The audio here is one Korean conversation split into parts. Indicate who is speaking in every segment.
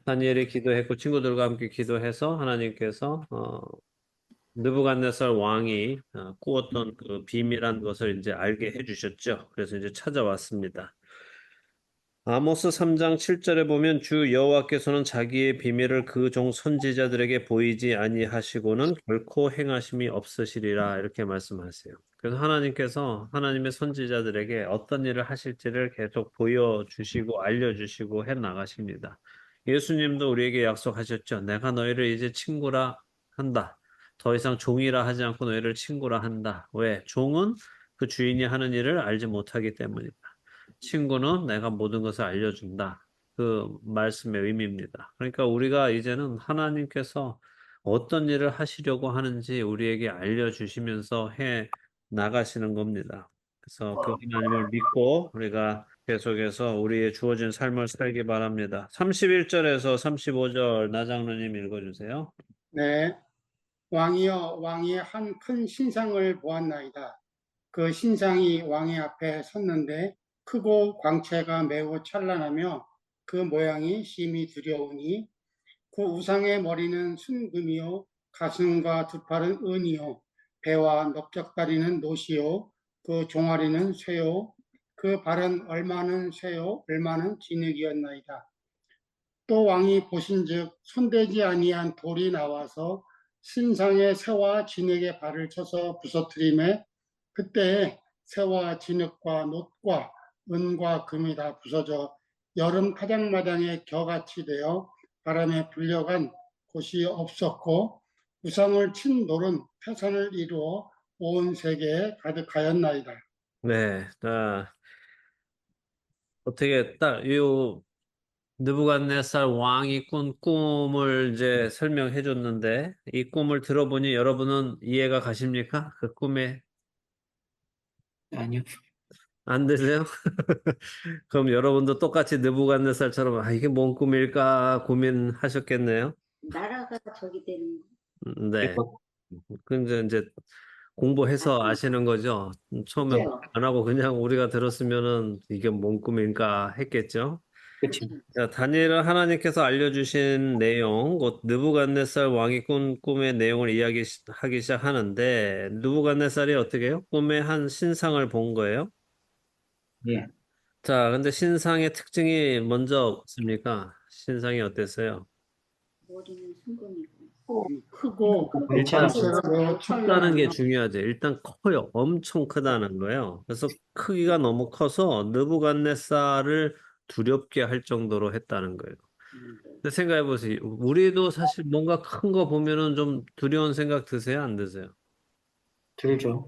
Speaker 1: 다니엘이 기도했고 친구들과 함께 기도해서 하나님께서 느부갓네살 왕이 꾸었던 그 비밀한 것을 이제 알게 해주셨죠. 그래서 이제 찾아왔습니다. 아모스 3장 7절에 보면 주 여호와께서는 자기의 비밀을 그 종 선지자들에게 보이지 아니하시고는 결코 행하심이 없으시리라 이렇게 말씀하세요. 그래서 하나님께서 하나님의 선지자들에게 어떤 일을 하실지를 계속 보여주시고 알려주시고 해 나가십니다. 예수님도 우리에게 약속하셨죠. 내가 너희를 이제 친구라 한다. 더 이상 종이라 하지 않고 너희를 친구라 한다. 왜? 종은 그 주인이 하는 일을 알지 못하기 때문이다. 친구는 내가 모든 것을 알려준다. 그 말씀의 의미입니다. 그러니까 우리가 이제는 하나님께서 어떤 일을 하시려고 하는지 우리에게 알려주시면서 해 나가시는 겁니다. 그래서 그 하나님을 믿고 우리가 계속해서 우리의 주어진 삶을 살기 바랍니다. 31절에서 35절 나장로님 읽어주세요.
Speaker 2: 네, 왕이여 왕이 한 큰 신상을 보았나이다. 그 신상이 왕의 앞에 섰는데 크고 광채가 매우 찬란하며 그 모양이 심히 두려우니 그 우상의 머리는 순금이요 가슴과 두 팔은 은이요 배와 넓적다리는 노시요 그 종아리는 쇠요 그 발은 얼마는 쇠요 얼마는 진흙이었나이다. 또 왕이 보신즉 손대지 아니한 돌이 나와서 신상의 새와 진흙의 발을 쳐서 부서뜨림에 그때에 새와 진흙과 놋과 은과 금이 다 부서져 여름 타작마당에 겨같이 되어 바람에 불려간 곳이 없었고 우상을 친 돌은 태산을 이루어 온 세계에 가득하였나이다.
Speaker 1: 네, 어떻게 딱요 느부갓네살 왕이 꾼 꿈을 이제 설명해 줬는데 이 꿈을 들어보니 여러분은 이해가 가십니까? 그 꿈에
Speaker 3: 아니요.
Speaker 1: 안 되세요? 그럼 여러분도 똑같이 느부갓네살처럼 이게 뭔 꿈일까 고민하셨겠네요.
Speaker 4: 나라가 저기 되는
Speaker 1: 네. 근데 이제 공부해서 아시는 거죠. 처음에
Speaker 4: 거죠.
Speaker 1: 안 하고 그냥 우리가 들었으면은 이게 뭔 꿈인가 했겠죠.
Speaker 3: 그렇죠.
Speaker 1: 자, 다니엘은 하나님께서 알려주신 내용, 곧 느부갓네살 왕이 꾼 꿈의 내용을 이야기하기 시작하는데 느부갓네살이 어떻게 해요? 꿈에 한 신상을 본 거예요.
Speaker 3: 예.
Speaker 1: 자, 근데 신상의 특징이 먼저 없습니까? 신상이 어땠어요?
Speaker 4: 머리는 순금이고
Speaker 2: 크고
Speaker 3: 일체가
Speaker 2: 광채가 매우
Speaker 1: 크다는 게
Speaker 2: 찬란하며
Speaker 1: 중요하죠. 일단 커요. 엄청 크다는 거예요. 그래서 크기가 너무 커서 느부갓네살을 두렵게 할 정도로 했다는 거예요. 근데 생각해 보세요. 우리도 사실 뭔가 큰 거 보면은 좀 두려운 생각 드세요? 안 드세요?
Speaker 3: 들죠.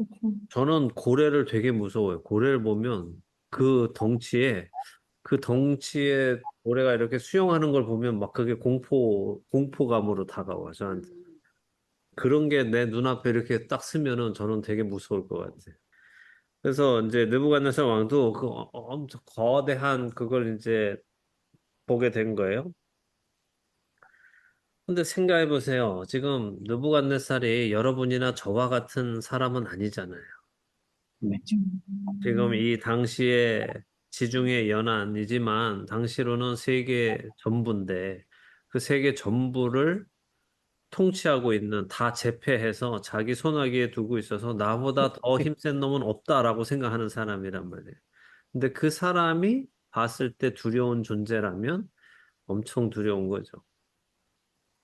Speaker 1: 저는 고래를 되게 무서워요. 고래를 보면 그 덩치에 고래가 이렇게 수영하는 걸 보면 막 그게 공포감으로 다가와, 저한테. 그런 게 내 눈앞에 이렇게 딱 쓰면은 저는 되게 무서울 것 같아요. 그래서 이제 느부갓네살 왕도 그 엄청 거대한 그걸 이제 보게 된 거예요. 근데 생각해 보세요. 지금 느부갓네살이 여러분이나 저와 같은 사람은 아니잖아요.
Speaker 3: 네.
Speaker 1: 지금 이 당시에 지중해 연안이지만 당시로는 세계 전부인데 그 세계 전부를 통치하고 있는 다 제패해서 자기 손아귀에 두고 있어서 나보다 더 힘센 놈은 없다라고 생각하는 사람이란 말이에요. 근데 그 사람이 봤을 때 두려운 존재라면 엄청 두려운 거죠.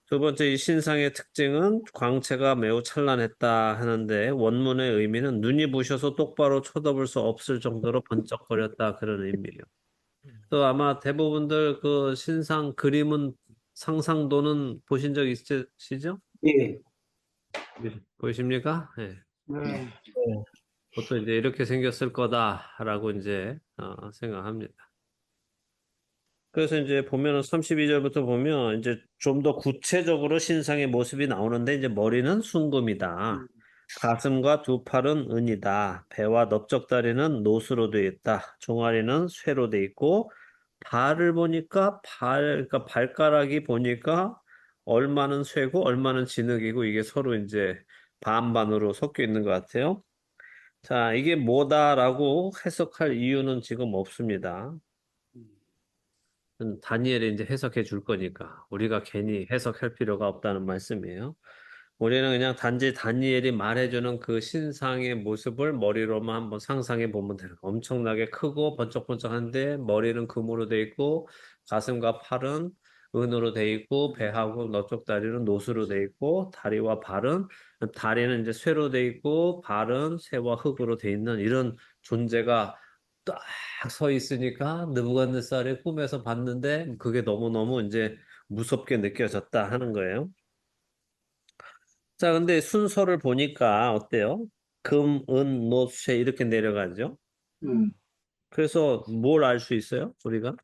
Speaker 1: 두 번째 이 신상의 특징은 광채가 매우 찬란했다 하는데 원문의 의미는 눈이 부셔서 똑바로 쳐다볼 수 없을 정도로 번쩍거렸다 그런 의미예요. 또 아마 대부분들 그 신상 그림은 상상도는 보신 적 있으시죠?
Speaker 3: 예.
Speaker 1: 보이십니까? 네.
Speaker 2: 네.
Speaker 1: 보통 이제 이렇게 생겼을 거다라고 이제 생각합니다. 그래서 이제 보면은 32절부터 보면 이제 좀 더 구체적으로 신상의 모습이 나오는데 이제 머리는 순금이다. 가슴과 두 팔은 은이다. 배와 넓적다리는 노수로 되어 있다. 종아리는 쇠로 되어 있고 발을 보니까 그러니까 발가락이 보니까 얼마는 쇠고 얼마는 진흙이고 이게 서로 이제 반반으로 섞여 있는 것 같아요. 자, 이게 뭐다라고 해석할 이유는 지금 없습니다. 다니엘이 이제 해석해 줄 거니까 우리가 괜히 해석할 필요가 없다는 말씀이에요. 우리는 그냥 단지 다니엘이 말해주는 그 신상의 모습을 머리로만 한번 상상해 보면 돼요. 엄청나게 크고 번쩍번쩍한데 머리는 금으로 돼 있고 가슴과 팔은 은으로 돼 있고 배하고 너쪽 다리는 노수로 돼 있고 다리는 이제 쇠로 돼 있고 발은 쇠와 흙으로 돼 있는 이런 존재가 딱 서 있으니까 느부갓네살이 꿈에서 봤는데 그게 너무너무 이제 무섭게 느껴졌다 하는 거예요. 자, 근데 순서를 보니까 어때요? 금, 은, 노, 쇠 이렇게 내려가죠. 그래서 뭘 알 수 있어요? 우리가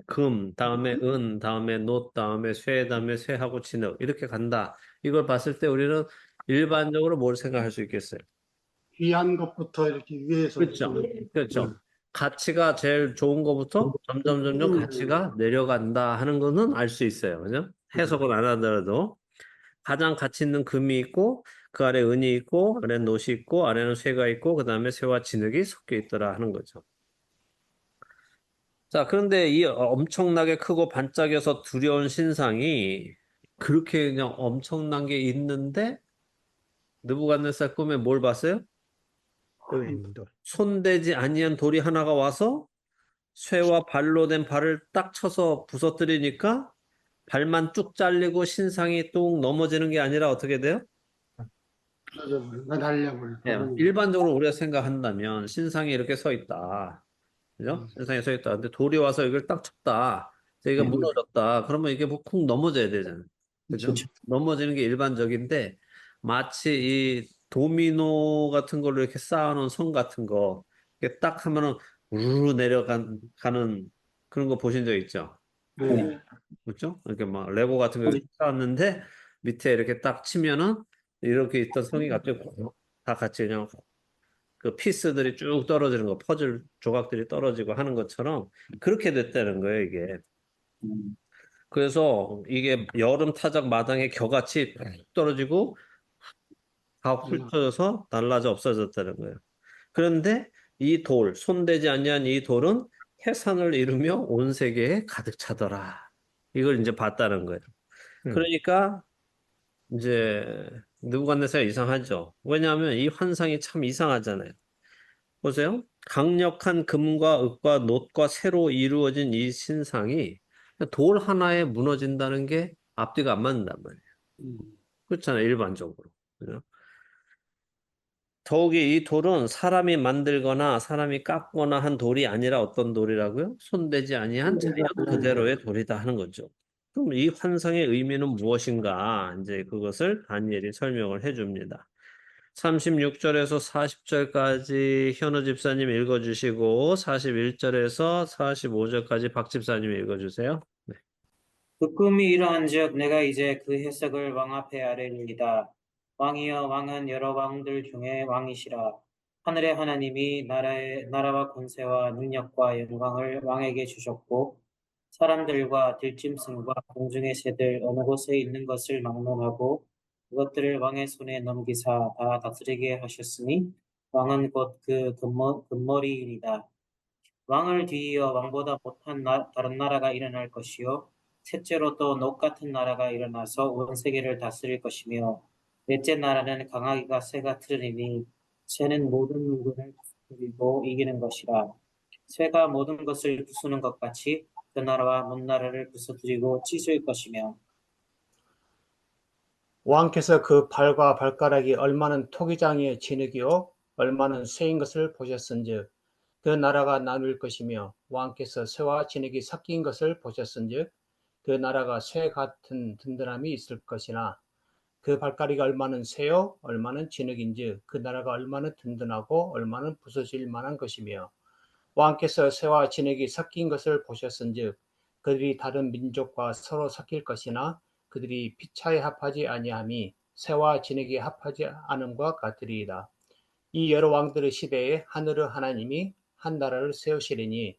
Speaker 1: 금, 다음에 은, 다음에 노, 다음에 쇠, 다음에 쇠하고 진흙 이렇게 간다. 이걸 봤을 때 우리는 일반적으로 뭘 생각할 수 있겠어요?
Speaker 2: 귀한 것부터 이렇게 위에서
Speaker 1: 그렇죠. 그렇죠. 가치가 제일 좋은 것부터 점점 가치가 내려간다 하는 거는 알 수 있어요. 그죠? 해석을 안 하더라도 가장 가치 있는 금이 있고 그 아래 은이 있고 아래 노이 있고 아래는 쇠가 있고 그 다음에 쇠와 진흙이 섞여 있더라 하는 거죠. 자, 그런데 이 엄청나게 크고 반짝여서 두려운 신상이 그렇게 그냥 엄청난 게 있는데 느부갓네살 꿈에 뭘 봤어요? 손대지 아니한 돌이 하나가 와서 쇠와 발로 된 발을 딱 쳐서 부서뜨리니까 발만 쭉 잘리고 신상이 뚝 넘어지는 게 아니라 어떻게 돼요?
Speaker 2: 날려버려.
Speaker 1: 예, 일반적으로 우리가 생각한다면 신상이 이렇게 서 있다. 그죠? 신상이 서 있다. 근데 돌이 와서 이걸 딱 쳤다. 그래서 이게 무너졌다. 그러면 이게 뭐 쿵 넘어져야 되잖아요. 그죠?
Speaker 3: 그렇죠.
Speaker 1: 넘어지는 게 일반적인데 마치 이 도미노 같은 걸로 이렇게 쌓아놓은 성 같은 거 이렇게 딱 하면은 우르르 내려가는 그런 거 보신 적 있죠?
Speaker 2: 네.
Speaker 1: 그렇죠? 이렇게 막 레고 같은 거 이렇게 쌓았는데 밑에 이렇게 딱 치면은 이렇게 있던 성이 갑자기 다 같이 그냥 그 피스들이 쭉 떨어지는 거, 퍼즐 조각들이 떨어지고 하는 것처럼 그렇게 됐다는 거예요, 이게.
Speaker 3: 음,
Speaker 1: 그래서 이게 여름 타작 마당에 겨같이 뚝 떨어지고 다 훑어져서 날라져 없어졌다는 거예요. 그런데 이 돌, 손대지 아니한 이 돌은 해산을 이루며 온 세계에 가득 차더라. 이걸 이제 봤다는 거예요. 그러니까 이제 느부갓네살이 이상하죠. 왜냐하면 이 환상이 참 이상하잖아요. 보세요. 강력한 금과 흙과 놋과 쇠로 이루어진 이 신상이 돌 하나에 무너진다는 게 앞뒤가 안 맞는단 말이에요. 그렇잖아요, 일반적으로. 그죠? 더욱이 이 돌은 사람이 만들거나 사람이 깎거나 한 돌이 아니라 어떤 돌이라고요? 손대지 아니한 자연 그대로의 돌이다 하는 거죠. 그럼 이 환상의 의미는 무엇인가? 이제 그것을 다니엘이 설명을 해줍니다. 36절에서 40절까지 현우 집사님 읽어주시고 41절에서 45절까지 박 집사님 읽어주세요. 네.
Speaker 3: 그 꿈이 이러한즉 내가 이제 그 해석을 왕 앞에 아뢰리이다. 왕이여 왕은 여러 왕들 중에 왕이시라. 하늘의 하나님이 나라와 권세와 능력과 영광을 왕에게 주셨고 사람들과 들짐승과 공중의 새들 어느 곳에 있는 것을 막론하고 그것들을 왕의 손에 넘기사 다 다스리게 하셨으니 왕은 곧 그 금머리이니라. 왕을 뒤이어 왕보다 못한 다른 나라가 일어날 것이요 셋째로 또 녹 같은 나라가 일어나서 온 세계를 다스릴 것이며 넷째 나라는 강하기가 쇠가 트으리니 쇠는 모든 물건을 부수고 이기는 것이라. 쇠가 모든 것을 부수는 것 같이 그 나라와 먼 나라를 부서뜨리고 찢을 것이며.
Speaker 5: 왕께서 그 발과 발가락이 얼마는 토기장의 진흙이요 얼마는 쇠인 것을 보셨은즉 그 나라가 나눌 것이며 왕께서 쇠와 진흙이 섞인 것을 보셨은즉 그 나라가 쇠 같은 든든함이 있을 것이나 그 발가락이 얼마는 쇠요 얼마는 진흙인즉 그 나라가 얼마는 든든하고 얼마는 부서질 만한 것이며 왕께서 쇠와 진흙이 섞인 것을 보셨은즉 그들이 다른 민족과 서로 섞일 것이나 그들이 피차에 합하지 아니함이 쇠와 진흙이 합하지 않음과 같으리이다. 이 여러 왕들의 시대에 하늘의 하나님이 한 나라를 세우시리니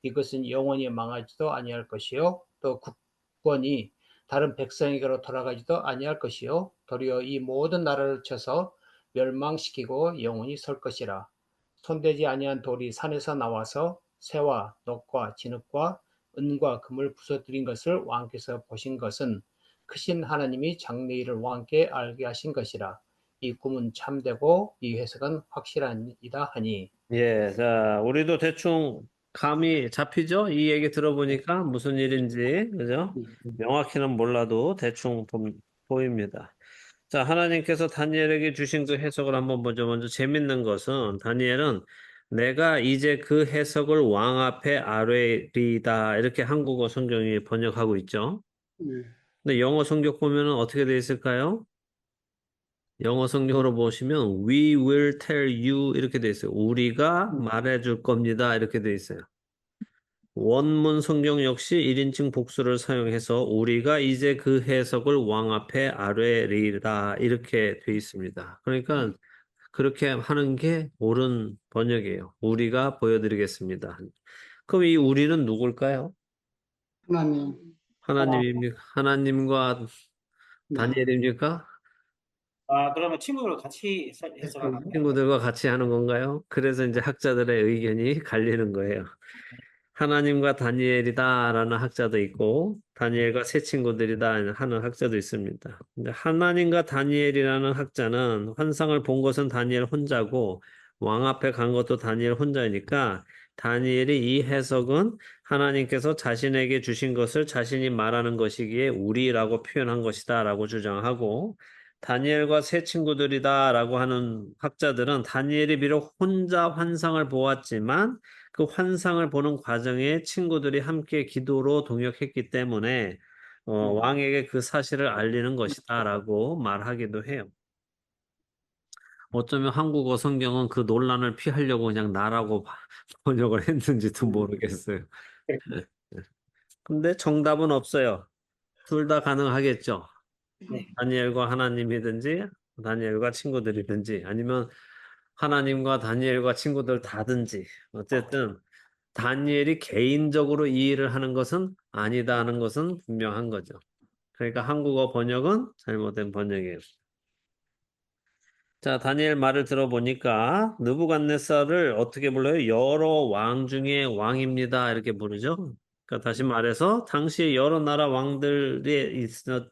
Speaker 5: 이것은 영원히 망하지도 아니할 것이요 또 국권이 다른 백성에게로 돌아가지도 아니할 것이요 도리어 이 모든 나라를 쳐서 멸망시키고 영원히 설 것이라. 손대지 아니한 돌이 산에서 나와서 새와 녹과 진흙과 은과 금을 부서뜨린 것을 왕께서 보신 것은 크신 하나님이 장래일을 왕께 알게 하신 것이라. 이 꿈은 참되고 이 해석은 확실하니이다 하니.
Speaker 1: 예, 자, 우리도 대충 감이 잡히죠? 이 얘기 들어보니까 무슨 일인지, 그죠? 명확히는 몰라도 대충 보입니다. 자, 하나님께서 다니엘에게 주신 그 해석을 한번 보죠. 먼저 재밌는 것은 다니엘은 내가 이제 그 해석을 왕 앞에 아뢰리다 이렇게 한국어 성경이 번역하고 있죠.
Speaker 2: 네.
Speaker 1: 근데 영어 성경 보면은 어떻게 되어 있을까요? 영어 성경으로 보시면 We will tell you 이렇게 되어 있어요. 우리가 말해줄 겁니다. 이렇게 되어 있어요. 원문 성경 역시 1인칭 복수를 사용해서 우리가 이제 그 해석을 왕 앞에 아뢰리라 이렇게 되어 있습니다. 그러니까 그렇게 하는 게 옳은 번역이에요. 우리가 보여드리겠습니다. 그럼 이 우리는 누굴까요?
Speaker 2: 하나님,
Speaker 1: 하나님입니까? 하나님과
Speaker 2: 네.
Speaker 1: 다니엘입니까?
Speaker 3: 그러면 친구들 같이 해석할까요?
Speaker 1: 친구들과 같이 하는 건가요? 그래서 이제 학자들의 의견이 갈리는 거예요. 하나님과 다니엘이다라는 학자도 있고 다니엘과 새 친구들이다 하는 학자도 있습니다. 근데 하나님과 다니엘이라는 학자는 환상을 본 것은 다니엘 혼자고 왕 앞에 간 것도 다니엘 혼자니까 다니엘이 이 해석은 하나님께서 자신에게 주신 것을 자신이 말하는 것이기에 우리라고 표현한 것이다라고 주장하고 다니엘과 새 친구들이다라고 하는 학자들은 다니엘이 비록 혼자 환상을 보았지만 그 환상을 보는 과정에 친구들이 함께 기도로 동역했기 때문에 왕에게 그 사실을 알리는 것이다라고 말하기도 해요. 어쩌면 한국어 성경은 그 논란을 피하려고 그냥 나라고 번역을 했는지도 모르겠어요. 근데 정답은 없어요. 둘 다 가능하겠죠.
Speaker 3: 네.
Speaker 1: 다니엘과 하나님이든지 다니엘과 친구들이든지 아니면 하나님과 다니엘과 친구들 다든지 어쨌든 다니엘이 개인적으로 이 일을 하는 것은 아니다 하는 것은 분명한 거죠. 그러니까 한국어 번역은 잘못된 번역이에요. 자, 다니엘 말을 들어보니까 느부갓네살을 어떻게 불러요? 여러 왕 중에 왕입니다. 이렇게 부르죠. 그러니까 다시 말해서 당시에 여러 나라 왕들이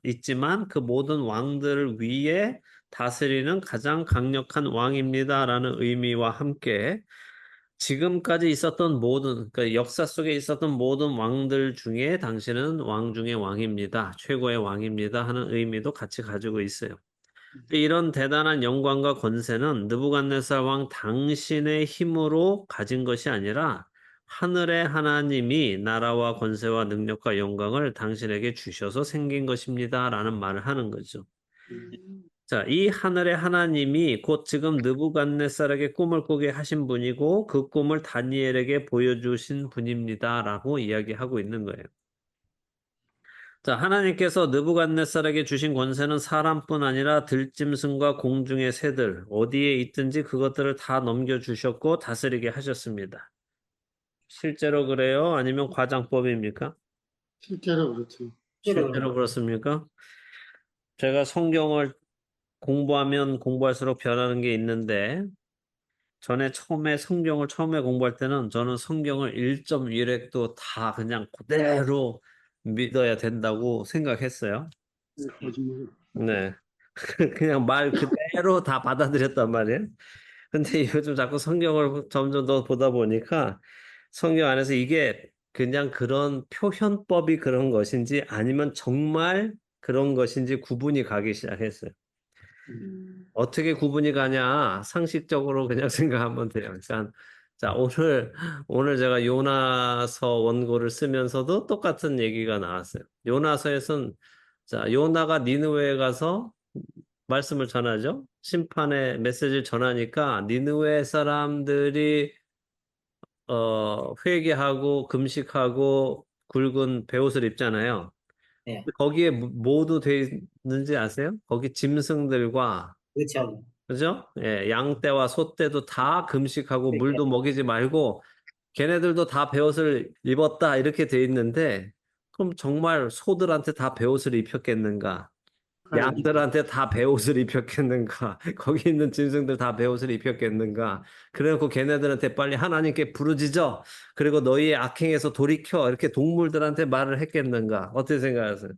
Speaker 1: 있지만 그 모든 왕들 위에 다스리는 가장 강력한 왕입니다라는 의미와 함께 지금까지 있었던 모든, 그러니까 역사 속에 있었던 모든 왕들 중에 당신은 왕 중에 왕입니다. 최고의 왕입니다. 하는 의미도 같이 가지고 있어요. 이런 대단한 영광과 권세는 느부갓네살 왕 당신의 힘으로 가진 것이 아니라 하늘의 하나님이 나라와 권세와 능력과 영광을 당신에게 주셔서 생긴 것입니다. 라는 말을 하는 거죠. 자, 이 하늘의 하나님이 곧 지금 느부갓네살에게 꿈을 꾸게 하신 분이고 그 꿈을 다니엘에게 보여주신 분입니다라고 이야기하고 있는 거예요. 자, 하나님께서 느부갓네살에게 주신 권세는 사람뿐 아니라 들짐승과 공중의 새들 어디에 있든지 그것들을 다 넘겨주셨고 다스리게 하셨습니다. 실제로 그래요? 아니면 과장법입니까?
Speaker 2: 실제로 그렇죠.
Speaker 1: 실제로 그렇습니까? 제가 성경을 공부하면 공부할수록 변하는 게 있는데 처음에 성경을 처음에 공부할 때는 저는 성경을 1.1획도 다 그냥 그대로 믿어야 된다고 생각했어요.
Speaker 2: 거짓말.
Speaker 1: 네. 그냥 말 그대로 다 받아들였단 말이에요. 근데 요즘 자꾸 성경을 점점 더 보다 보니까 성경 안에서 이게 그냥 그런 표현법이 그런 것인지 아니면 정말 그런 것인지 구분이 가기 시작했어요. 어떻게 구분이 가냐? 상식적으로 그냥 생각하면 돼요. 그러니까 자, 오늘 제가 요나서 원고를 쓰면서도 똑같은 얘기가 나왔어요. 요나서에선 자, 요나가 니느웨에 가서 말씀을 전하죠. 심판의 메시지를 전하니까 니느웨 사람들이 회개하고 금식하고 굵은 베옷을 입잖아요.
Speaker 3: 네.
Speaker 1: 거기에 모두 돼 있는지 아세요? 거기 짐승들과
Speaker 3: 그렇죠.
Speaker 1: 그죠? 예, 양떼와 소떼도 다 금식하고
Speaker 3: 네.
Speaker 1: 물도 먹이지 말고 걔네들도 다 베옷을 입었다 이렇게 돼 있는데 그럼 정말 소들한테 다 베옷을 입혔겠는가? 양들한테 다 베옷을 입혔겠는가? 거기 있는 짐승들 다 베옷을 입혔겠는가? 그래놓고 걔네들한테 빨리 하나님께 부르짖어. 그리고 너희의 악행에서 돌이켜. 이렇게 동물들한테 말을 했겠는가? 어떻게 생각하세요?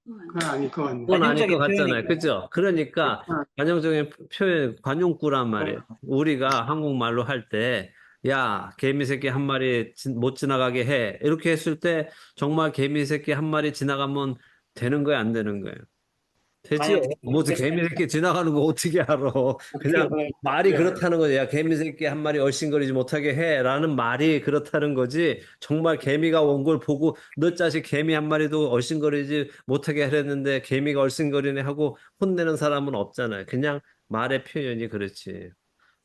Speaker 2: 그건 아닐 것 같네.
Speaker 1: 그건 아닐 것
Speaker 3: 관용적인
Speaker 1: 같잖아요.
Speaker 3: 표현이니까요.
Speaker 1: 그죠? 그러니까 관용적인 표현, 관용구란 말이에요. 우리가 한국말로 할 때, 야, 개미 새끼 한 마리 못 지나가게 해. 이렇게 했을 때 정말 개미 새끼 한 마리 지나가면 되는 거예요, 안 되는 거예요? 되지요.
Speaker 3: 만약에
Speaker 1: 뭐지 개미 새끼 지나가는 거 어떻게 알아? 그냥 말이 그렇다는 거지. 야, 개미 새끼 한 마리 얼씬거리지 못하게 해라는 말이 그렇다는 거지. 정말 개미가 온 걸 보고 너 자식 개미 한 마리도 얼씬거리지 못하게 하랬는데 개미가 얼씬거리네 하고 혼내는 사람은 없잖아요. 그냥 말의 표현이 그렇지.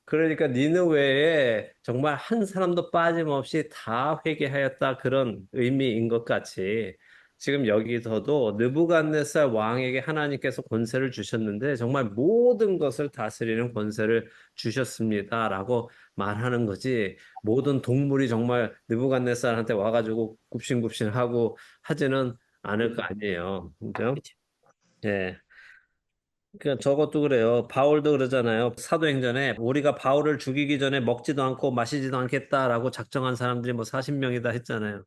Speaker 1: 그러니까 니느웨에 정말 한 사람도 빠짐없이 다 회개하였다 그런 의미인 것 같이 지금 여기서도 느부갓네살 왕에게 하나님께서 권세를 주셨는데 정말 모든 것을 다스리는 권세를 주셨습니다라고 말하는 거지 모든 동물이 정말 느부갓네살한테 와가지고 굽신굽신하고 하지는 않을 거 아니에요. 그죠?
Speaker 3: 그쵸.
Speaker 1: 예. 그러니까 저것도 그래요. 바울도 그러잖아요. 사도행전에 우리가 바울을 죽이기 전에 먹지도 않고 마시지도 않겠다라고 작정한 사람들이 뭐 40명이다 했잖아요.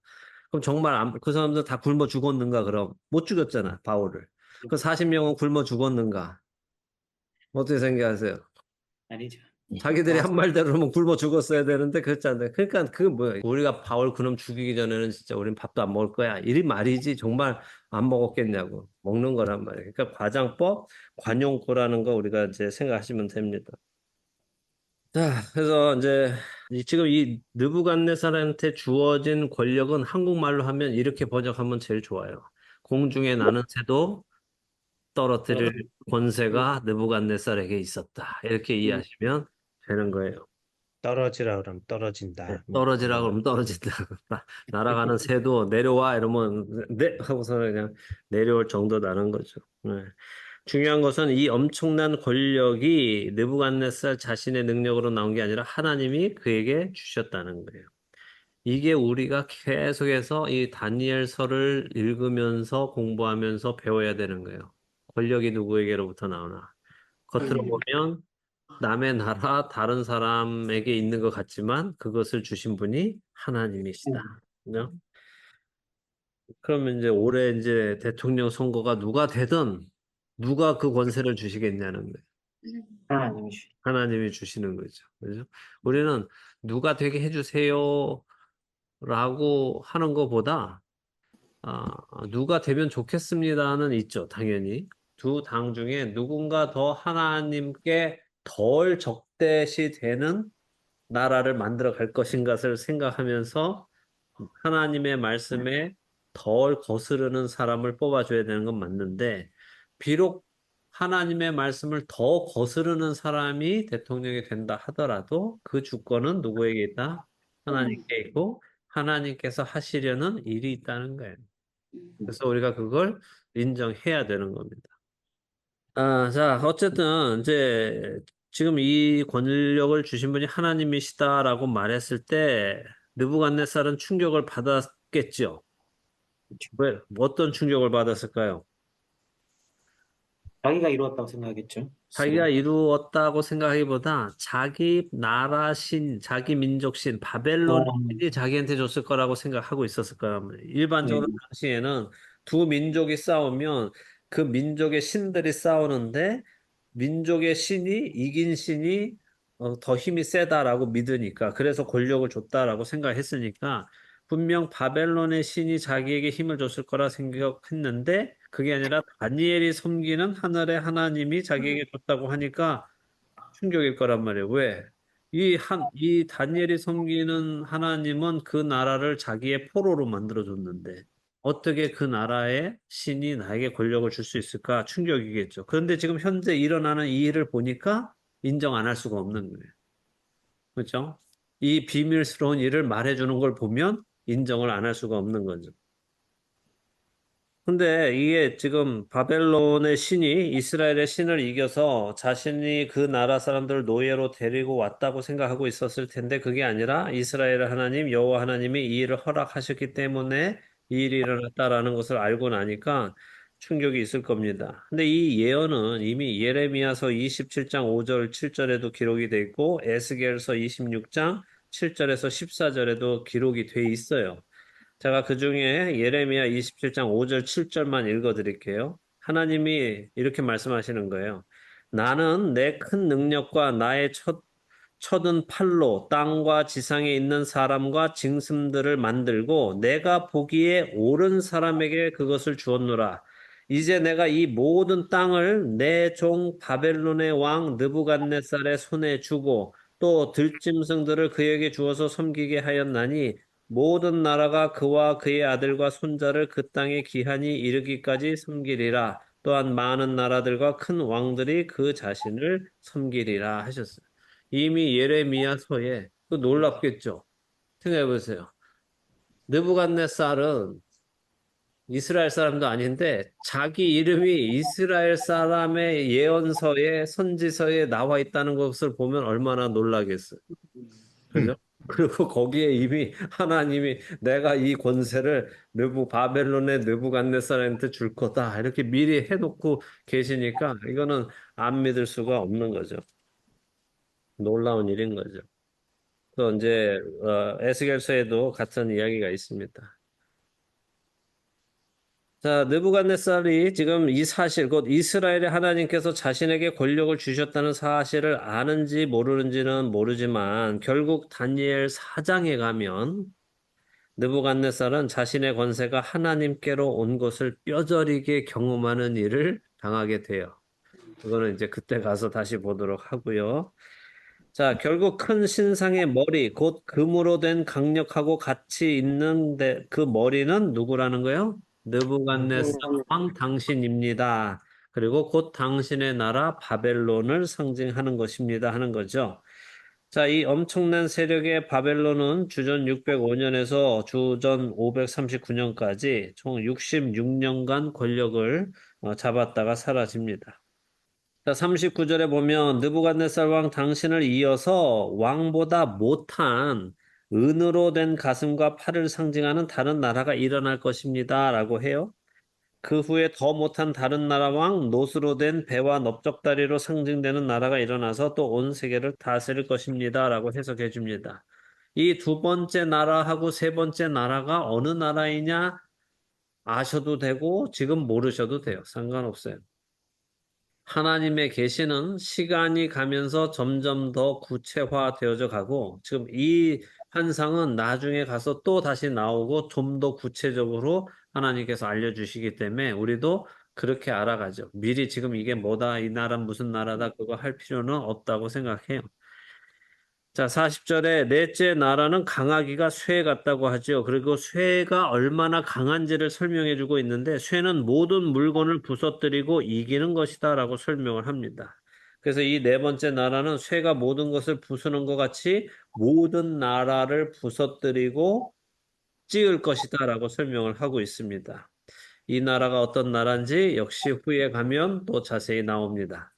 Speaker 1: 그럼 정말 그 사람들 다 굶어 죽었는가 그럼? 못 죽였잖아, 바울을. 그 40명은 굶어 죽었는가? 어떻게 생각하세요?
Speaker 3: 아니죠.
Speaker 1: 자기들이 한 말대로면 굶어 죽었어야 되는데 그렇잖아요. 그러니까 그 뭐야? 우리가 바울 그놈 죽이기 전에는 진짜 우린 밥도 안 먹을 거야. 이 말이지 정말 안 먹었겠냐고. 먹는 거란 말이에요. 그러니까 과장법, 관용구라는 거 우리가 이제 생각하시면 됩니다. 자, 그래서 이제 지금 이 느부갓네살한테 주어진 권력은 한국말로 하면 이렇게 번역하면 제일 좋아요. 공중에 나는 새도 떨어뜨릴 권세가 느부갓네살에게 있었다. 이렇게 이해하시면 되는 거예요.
Speaker 6: 떨어지라 그러면 떨어진다.
Speaker 1: 떨어지라 그러면 떨어진다. 날아가는 새도 내려와 이러면 네 하고서는 그냥 내려올 정도라는 거죠. 네. 중요한 것은 이 엄청난 권력이 느부갓네살 자신의 능력으로 나온 게 아니라 하나님이 그에게 주셨다는 거예요. 이게 우리가 계속해서 이 다니엘서를 읽으면서 공부하면서 배워야 되는 거예요. 권력이 누구에게로부터 나오나. 겉으로 보면 남의 나라 다른 사람에게 있는 것 같지만 그것을 주신 분이 하나님이시다. 그죠? 그러면 이제 올해 이제 대통령 선거가 누가 되든 누가 그 권세를 주시겠냐는 거예요.
Speaker 3: 하나님이시.
Speaker 1: 하나님이 주시는 거죠. 그죠? 우리는 누가 되게 해주세요 라고 하는 것보다 누가 되면 좋겠습니다는 있죠. 당연히. 두 당 중에 누군가 더 하나님께 덜 적대시 되는 나라를 만들어 갈 것인가를 생각하면서 하나님의 말씀에 덜 거스르는 사람을 뽑아줘야 되는 건 맞는데, 비록 하나님의 말씀을 더 거스르는 사람이 대통령이 된다 하더라도 그 주권은 누구에게 있다? 하나님께 있고, 하나님께서 하시려는 일이 있다는 거예요. 그래서 우리가 그걸 인정해야 되는 겁니다. 자, 어쨌든, 이제, 지금 이 권력을 주신 분이 하나님이시다라고 말했을 때, 느부갓네살은 충격을 받았겠죠. 왜, 어떤 충격을 받았을까요?
Speaker 3: 자기가 이루었다고 생각하겠죠.
Speaker 1: 자기가 이루었다고 생각하기보다 자기 나라 신, 자기 민족 신, 바벨론 신이 자기한테 줬을 거라고 생각하고 있었을 거란 말이에요. 일반적으로 당시에는 두 민족이 싸우면 그 민족의 신들이 싸우는데 민족의 신이 이긴 신이 더 힘이 세다라고 믿으니까 그래서 권력을 줬다라고 생각했으니까 분명 바벨론의 신이 자기에게 힘을 줬을 거라 생각했는데 그게 아니라 다니엘이 섬기는 하늘의 하나님이 자기에게 줬다고 하니까 충격일 거란 말이에요. 왜? 이 다니엘이 섬기는 하나님은 그 나라를 자기의 포로로 만들어줬는데 어떻게 그 나라의 신이 나에게 권력을 줄 수 있을까? 충격이겠죠. 그런데 지금 현재 일어나는 이 일을 보니까 인정 안 할 수가 없는 거예요. 그렇죠? 이 비밀스러운 일을 말해주는 걸 보면 인정을 안 할 수가 없는 거죠. 근데 이게 지금 바벨론의 신이 이스라엘의 신을 이겨서 자신이 그 나라 사람들을 노예로 데리고 왔다고 생각하고 있었을 텐데 그게 아니라 이스라엘 하나님, 여호와 하나님이 이 일을 허락하셨기 때문에 이 일이 일어났다라는 것을 알고 나니까 충격이 있을 겁니다. 근데 이 예언은 이미 예레미야서 27장 5절, 7절에도 기록이 돼 있고 에스겔서 26장 7절에서 14절에도 기록이 돼 있어요. 제가 그 중에 예레미야 27장 5절, 7절만 읽어 드릴게요. 하나님이 이렇게 말씀하시는 거예요. 나는 내 큰 능력과 나의 쳐든 팔로 땅과 지상에 있는 사람과 짐승들을 만들고 내가 보기에 옳은 사람에게 그것을 주었노라. 이제 내가 이 모든 땅을 내 종 바벨론의 왕 느부갓네살의 손에 주고 또 들짐승들을 그에게 주어서 섬기게 하였나니 모든 나라가 그와 그의 아들과 손자를 그 땅에 기한이 이르기까지 섬기리라. 또한 많은 나라들과 큰 왕들이 그 자신을 섬기리라 하셨어요. 이미 예레미야서에 그 놀랍겠죠. 생각해 보세요. 느부갓네살은 이스라엘 사람도 아닌데 자기 이름이 이스라엘 사람의 예언서에 선지서에 나와 있다는 것을 보면 얼마나 놀라겠어요. 그죠? 그리고 거기에 이미 하나님이 내가 이 권세를 바벨론의 느부갓네살한테 줄 거다 이렇게 미리 해놓고 계시니까 이거는 안 믿을 수가 없는 거죠. 놀라운 일인 거죠. 또 이제 에스겔서에도 같은 이야기가 있습니다. 자, 느부갓네살이 지금 이 사실, 곧 이스라엘의 하나님께서 자신에게 권력을 주셨다는 사실을 아는지 모르는지는 모르지만 결국 다니엘 4장에 가면 느부갓네살은 자신의 권세가 하나님께로 온 것을 뼈저리게 경험하는 일을 당하게 돼요. 그거는 이제 그때 가서 다시 보도록 하고요. 자, 결국 큰 신상의 머리, 곧 금으로 된 강력하고 가치 있는데 그 머리는 누구라는 거예요? 느부갓네살 왕 당신입니다. 그리고 곧 당신의 나라 바벨론을 상징하는 것입니다 하는 거죠. 자, 이 엄청난 세력의 바벨론은 주전 605년에서 주전 539년까지 총 66년간 권력을 잡았다가 사라집니다. 자, 39절에 보면 느부갓네살 왕 당신을 이어서 왕보다 못한 은으로 된 가슴과 팔을 상징하는 다른 나라가 일어날 것입니다. 라고 해요. 그 후에 더 못한 다른 나라 왕 노스로 된 배와 넓적다리로 상징되는 나라가 일어나서 또 온 세계를 다스릴 것입니다. 라고 해석해 줍니다. 이 두 번째 나라하고 세 번째 나라가 어느 나라이냐 아셔도 되고 지금 모르셔도 돼요. 상관없어요. 하나님의 계시는 시간이 가면서 점점 더 구체화되어져 가고 지금 이 환상은 나중에 가서 또 다시 나오고 좀 더 구체적으로 하나님께서 알려주시기 때문에 우리도 그렇게 알아가죠. 미리 지금 이게 뭐다, 이 나라는 무슨 나라다 그거 할 필요는 없다고 생각해요. 자, 40절에 넷째 나라는 강하기가 쇠 같다고 하죠. 그리고 쇠가 얼마나 강한지를 설명해 주고 있는데 쇠는 모든 물건을 부서뜨리고 이기는 것이다라고 설명을 합니다. 그래서 이 네 번째 나라는 쇠가 모든 것을 부수는 것 같이 모든 나라를 부서뜨리고 찌을 것이다라고 설명을 하고 있습니다. 이 나라가 어떤 나라인지 역시 후에 가면 또 자세히 나옵니다.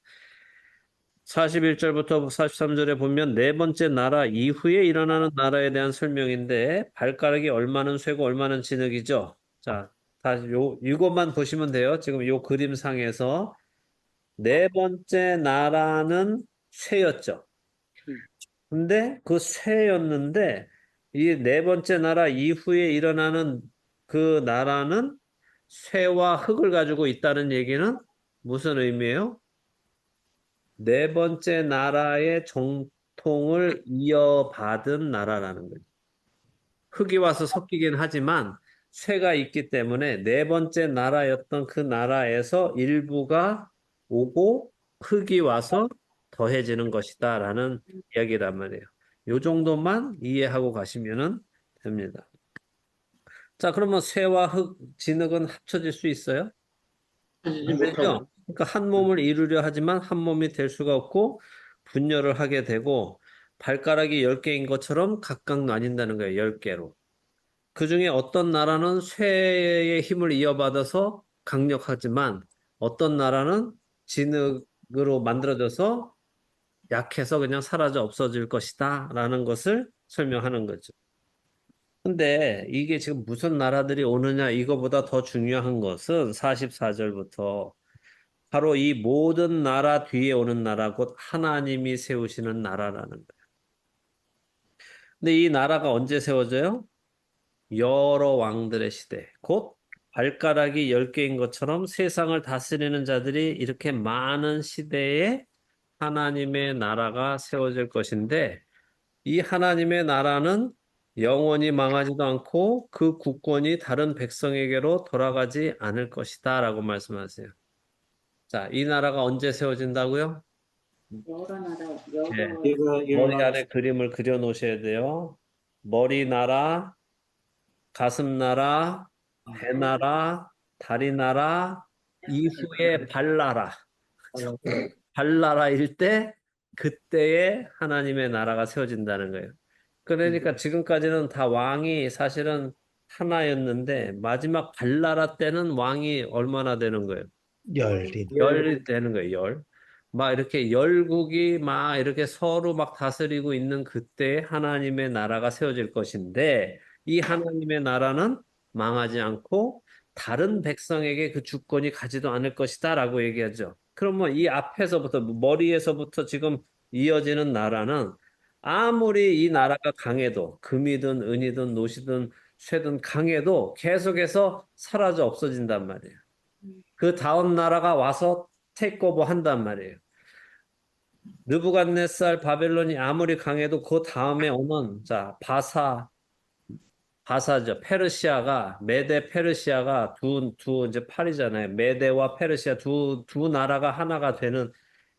Speaker 1: 41절부터 43절에 보면 네 번째 나라 이후에 일어나는 나라에 대한 설명인데 발가락이 얼마는 쇠고 얼마는 진흙이죠. 자, 다시 이것만 보시면 돼요. 지금 요 그림상에서 네 번째 나라는 쇠였죠. 근데 그 쇠였는데 이 네 번째 나라 이후에 일어나는 그 나라는 쇠와 흙을 가지고 있다는 얘기는 무슨 의미예요? 네 번째 나라의 정통을 이어받은 나라라는 거죠. 흙이 와서 섞이긴 하지만 쇠가 있기 때문에 네 번째 나라였던 그 나라에서 일부가 오고 흙이 와서 더해지는 것이다라는 이야기란 말이에요. 요 정도만 이해하고 가시면 됩니다. 자, 그러면 쇠와 흙, 진흙은 합쳐질 수 있어요? 안 되죠? 그러니까 한 몸을 이루려 하지만 한 몸이 될 수가 없고 분열을 하게 되고 발가락이 10개인 것처럼 각각 나뉜다는 거예요. 10개로. 그 중에 어떤 나라는 쇠의 힘을 이어받아서 강력하지만 어떤 나라는 진흙으로 만들어져서 약해서 그냥 사라져 없어질 것이다 라는 것을 설명하는 거죠. 근데 이게 지금 무슨 나라들이 오느냐 이거보다 더 중요한 것은 44절부터 바로 이 모든 나라 뒤에 오는 나라 곧 하나님이 세우시는 나라라는 거예요. 근데 이 나라가 언제 세워져요? 여러 왕들의 시대, 곧 발가락이 10개인 것처럼 세상을 다스리는 자들이 이렇게 많은 시대에 하나님의 나라가 세워질 것인데 이 하나님의 나라는 영원히 망하지도 않고 그 국권이 다른 백성에게로 돌아가지 않을 것이다 라고 말씀하세요. 자, 이 나라가 언제 세워진다고요?
Speaker 4: 여러 나라,
Speaker 1: 예.
Speaker 4: 여러
Speaker 3: 이거
Speaker 1: 머리 안에 그림을 그려 놓으셔야 돼요. 머리 나라, 가슴 나라, 배 나라, 다리 나라, 이후에 발 나라. 발 나라일 때 그때에 하나님의 나라가 세워진다는 거예요. 그러니까 지금까지는 다 왕이 사실은 하나였는데 마지막 발 나라 때는 왕이 얼마나 되는 거예요?
Speaker 6: 열린.
Speaker 1: 열이 되는 거예요, 열. 막 이렇게 열국이 막 이렇게 서로 막 다스리고 있는 그때 하나님의 나라가 세워질 것인데 이 하나님의 나라는 망하지 않고 다른 백성에게 그 주권이 가지도 않을 것이다라고 얘기하죠. 그러면 이 앞에서부터 머리에서부터 지금 이어지는 나라는 아무리 이 나라가 강해도 금이든 은이든 노시든 쇠든 강해도 계속해서 사라져 없어진단 말이에요. 그 다음 나라가 와서 테이크오버 한단 말이에요. 느부갓네살 바벨론이 아무리 강해도 그 다음에 오는 자 바사죠. 페르시아가 메데 페르시아가 두 이제 팔이잖아요. 메데와 페르시아 두 나라가 하나가 되는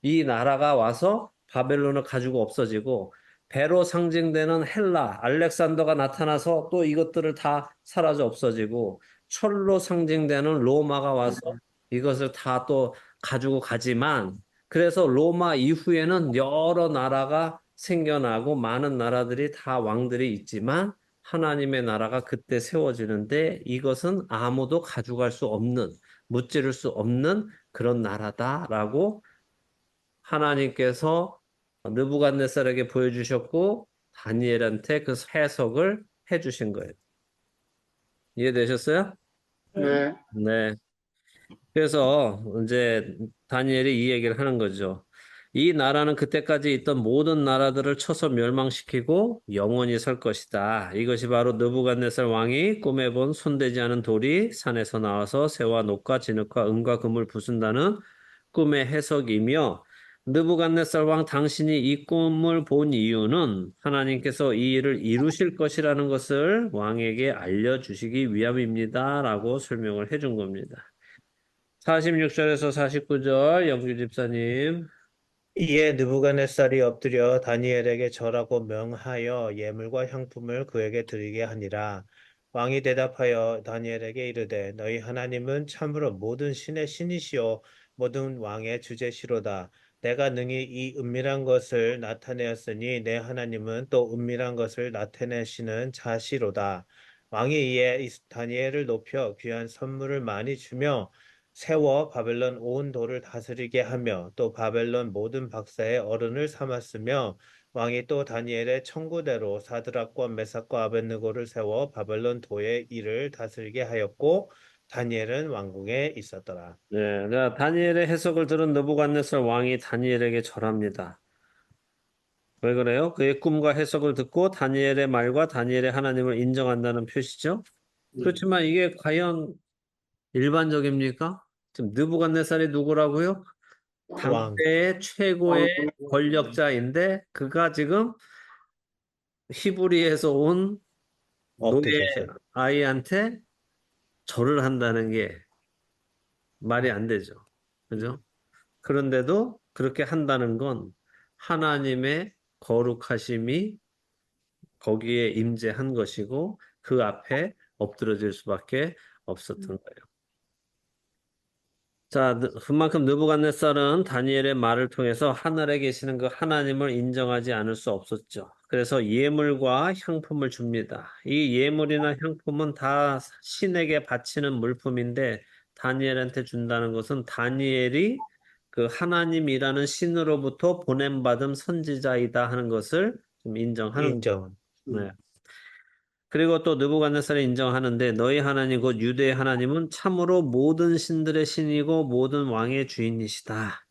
Speaker 1: 이 나라가 와서 바벨론을 가지고 없어지고 배로 상징되는 헬라 알렉산더가 나타나서 또 이것들을 다 사라져 없어지고 철로 상징되는 로마가 와서 이것을 다 또 가지고 가지만 그래서 로마 이후에는 여러 나라가 생겨나고 많은 나라들이 다 왕들이 있지만 하나님의 나라가 그때 세워지는데 이것은 아무도 가져갈 수 없는, 무찌를 수 없는 그런 나라다라고 하나님께서 느부갓네살에게 보여주셨고 다니엘한테 그 해석을 해주신 거예요. 이해되셨어요?
Speaker 2: 네,
Speaker 1: 네. 그래서 이제 다니엘이 이 얘기를 하는 거죠. 이 나라는 그때까지 있던 모든 나라들을 쳐서 멸망시키고 영원히 설 것이다. 이것이 바로 느부갓네살 왕이 꿈에 본 손대지 않은 돌이 산에서 나와서 새와 녹과 진흙과 은과 금을 부순다는 꿈의 해석이며 느부갓네살 왕 당신이 이 꿈을 본 이유는 하나님께서 이 일을 이루실 것이라는 것을 왕에게 알려주시기 위함입니다라고 설명을 해준 겁니다. 46절에서 49절 영규 집사님.
Speaker 6: 이에 느부갓네살이 엎드려 다니엘에게 절하고 명하여 예물과 향품을 그에게 드리게 하니라. 왕이 대답하여 다니엘에게 이르되 너희 하나님은 참으로 모든 신의 신이시요 모든 왕의 주제시로다. 내가 능히 이 은밀한 것을 나타내었으니 내 하나님은 또 은밀한 것을 나타내시는 자시로다. 왕이 이에 다니엘을 높여 귀한 선물을 많이 주며 세워 바벨론 온 도를 다스리게 하며 또 바벨론 모든 박사의 어른을 삼았으며 왕이 또 다니엘의 청구대로 사드락과 메삭과 아벳느고를 세워 바벨론 도의 일을 다스리게 하였고 다니엘은 왕궁에 있었더라.
Speaker 1: 네, 자, 다니엘의 해석을 들은 느부갓네살 왕이 다니엘에게 절합니다. 왜 그래요? 그의 꿈과 해석을 듣고 다니엘의 말과 다니엘의 하나님을 인정한다는 표시죠. 그렇지만 이게 과연 일반적입니까? 지금 느부갓네살이 누구라고요?
Speaker 6: 왕,
Speaker 1: 당대의 최고의 권력자인데 그가 지금 히브리에서 온 노예
Speaker 6: 엎드려서.
Speaker 1: 아이한테 절을 한다는 게 말이 안 되죠. 그죠? 그런데도 그렇게 한다는 건 하나님의 거룩하심이 거기에 임재한 것이고 그 앞에 엎드러질 수밖에 없었던 거예요. 자, 그만큼 느부갓네살은 다니엘의 말을 통해서 하늘에 계시는 그 하나님을 인정하지 않을 수 없었죠. 그래서 예물과 향품을 줍니다. 이 예물이나 향품은 다 신에게 바치는 물품인데 다니엘한테 준다는 것은 다니엘이 그 하나님이라는 신으로부터 보냄받은 선지자이다 하는 것을 좀 인정하는
Speaker 6: 인정.
Speaker 1: 거예요. 네. 그리고 또 느부갓네살이 인정하는데 너희 하나님 곧 유대의 하나님은 참으로 모든 신들의 신이고 모든 왕의 주인이시다.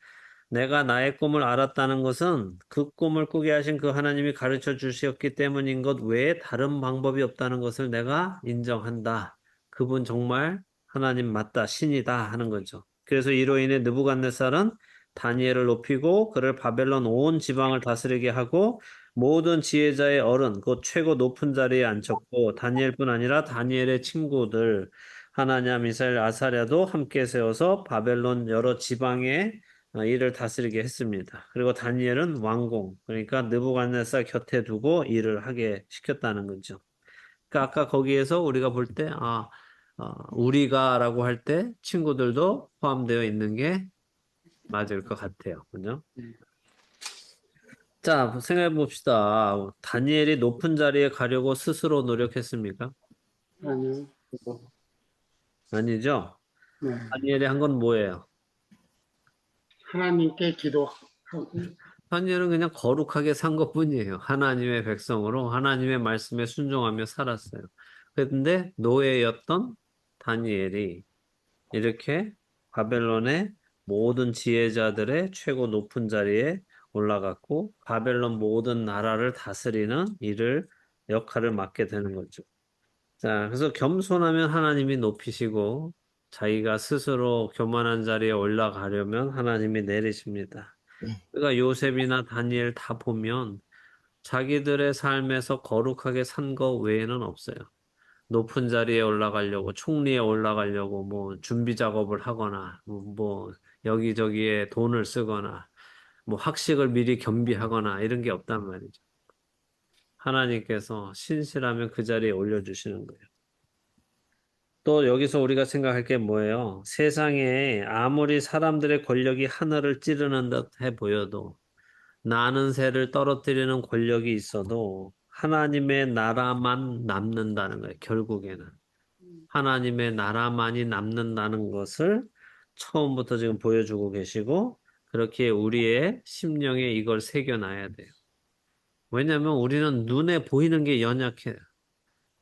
Speaker 1: 내가 나의 꿈을 알았다는 것은 그 꿈을 꾸게 하신 그 하나님이 가르쳐 주셨기 때문인 것 외에 다른 방법이 없다는 것을 내가 인정한다. 그분 정말 하나님 맞다, 신이다 하는 거죠. 그래서 이로 인해 느부갓네살은 다니엘을 높이고 그를 바벨론 온 지방을 다스리게 하고 모든 지혜자의 어른, 곧 최고 높은 자리에 앉혔고 다니엘뿐 아니라 다니엘의 친구들 하나냐, 미사엘, 아사랴도 함께 세워서 바벨론 여러 지방에 일을 다스리게 했습니다. 그리고 다니엘은 왕공, 그러니까 느부갓네살 곁에 두고 일을 하게 시켰다는 거죠. 그러니까 아까 거기에서 우리가 볼 때, 우리가라고 할 때 친구들도 포함되어 있는 게 맞을 것 같아요. 그죠? 자, 생각해 봅시다. 다니엘이 높은 자리에 가려고 스스로 노력했습니까?
Speaker 2: 아니요.
Speaker 1: 아니죠?
Speaker 2: 네.
Speaker 1: 다니엘이 한 건 뭐예요?
Speaker 2: 하나님께 기도하고
Speaker 1: 다니엘은 그냥 거룩하게 산 것뿐이에요. 하나님의 백성으로 하나님의 말씀에 순종하며 살았어요. 그런데 노예였던 다니엘이 이렇게 바벨론의 모든 지혜자들의 최고 높은 자리에 올라갔고 바벨론 모든 나라를 다스리는 역할을 맡게 되는 거죠. 자, 그래서 겸손하면 하나님이 높이시고 자기가 스스로 교만한 자리에 올라가려면 하나님이 내리십니다. 그러니까 요셉이나 다니엘 다 보면 자기들의 삶에서 거룩하게 산 거 외에는 없어요. 높은 자리에 올라가려고, 총리에 올라가려고 뭐 준비 작업을 하거나, 뭐 여기저기에 돈을 쓰거나, 뭐 학식을 미리 겸비하거나 이런 게 없단 말이죠. 하나님께서 신실하면 그 자리에 올려주시는 거예요. 또 여기서 우리가 생각할 게 뭐예요? 세상에 아무리 사람들의 권력이 하늘을 찌르는 듯 해 보여도 나는 새를 떨어뜨리는 권력이 있어도 하나님의 나라만 남는다는 거예요. 결국에는. 하나님의 나라만이 남는다는 것을 처음부터 지금 보여주고 계시고 그렇게 우리의 심령에 이걸 새겨놔야 돼요. 왜냐하면 우리는 눈에 보이는 게 연약해요.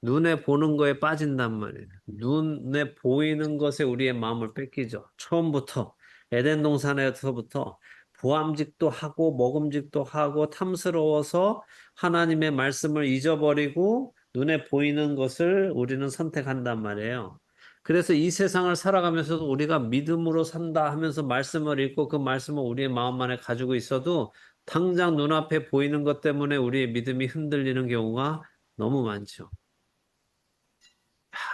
Speaker 1: 눈에 보는 거에 빠진단 말이에요. 눈에 보이는 것에 우리의 마음을 뺏기죠. 처음부터 에덴 동산에서부터 부함직도 하고 먹음직도 하고 탐스러워서 하나님의 말씀을 잊어버리고 눈에 보이는 것을 우리는 선택한단 말이에요. 그래서 이 세상을 살아가면서도 우리가 믿음으로 산다 하면서 말씀을 읽고 그 말씀을 우리의 마음 안에 가지고 있어도 당장 눈앞에 보이는 것 때문에 우리의 믿음이 흔들리는 경우가 너무 많죠.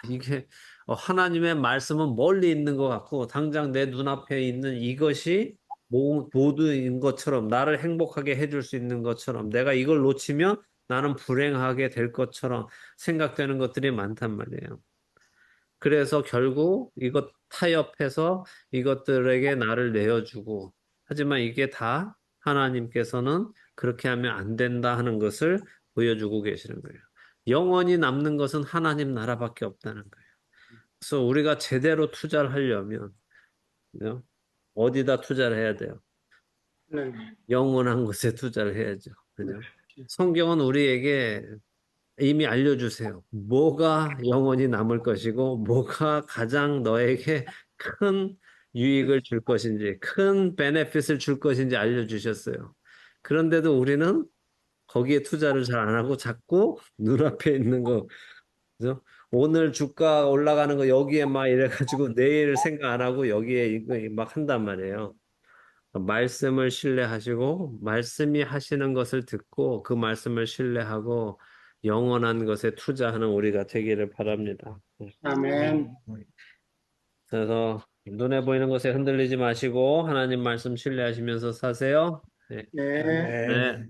Speaker 1: 이게 하나님의 말씀은 멀리 있는 것 같고 당장 내 눈앞에 있는 이것이 모두인 것처럼 나를 행복하게 해줄 수 있는 것처럼 내가 이걸 놓치면 나는 불행하게 될 것처럼 생각되는 것들이 많단 말이에요. 그래서 결국 이것 타협해서 이것들에게 나를 내어주고 하지만 이게 다 하나님께서는 그렇게 하면 안 된다 하는 것을 보여주고 계시는 거예요. 영원히 남는 것은 하나님 나라밖에 없다는 거예요. 그래서 우리가 제대로 투자를 하려면 그죠? 어디다 투자를 해야 돼요?
Speaker 2: 네.
Speaker 1: 영원한 것에 투자를 해야죠. 그죠? 성경은 우리에게 이미 알려주세요. 뭐가 영원히 남을 것이고, 뭐가 가장 너에게 큰 유익을 줄 것인지, 큰 베네핏을 줄 것인지 알려주셨어요. 그런데도 우리는 거기에 투자를 잘 안 하고 자꾸 눈앞에 있는 거, 그죠? 오늘 주가 올라가는 거 여기에 막 이래가지고 내일 생각 안 하고 여기에 이거 막 한단 말이에요. 말씀을 신뢰하시고 말씀이 하시는 것을 듣고 그 말씀을 신뢰하고 영원한 것에 투자하는 우리가 되기를 바랍니다.
Speaker 2: 아멘.
Speaker 1: 그래서 눈에 보이는 것에 흔들리지 마시고 하나님 말씀 신뢰하시면서 사세요. 네.
Speaker 2: 네.
Speaker 1: 네.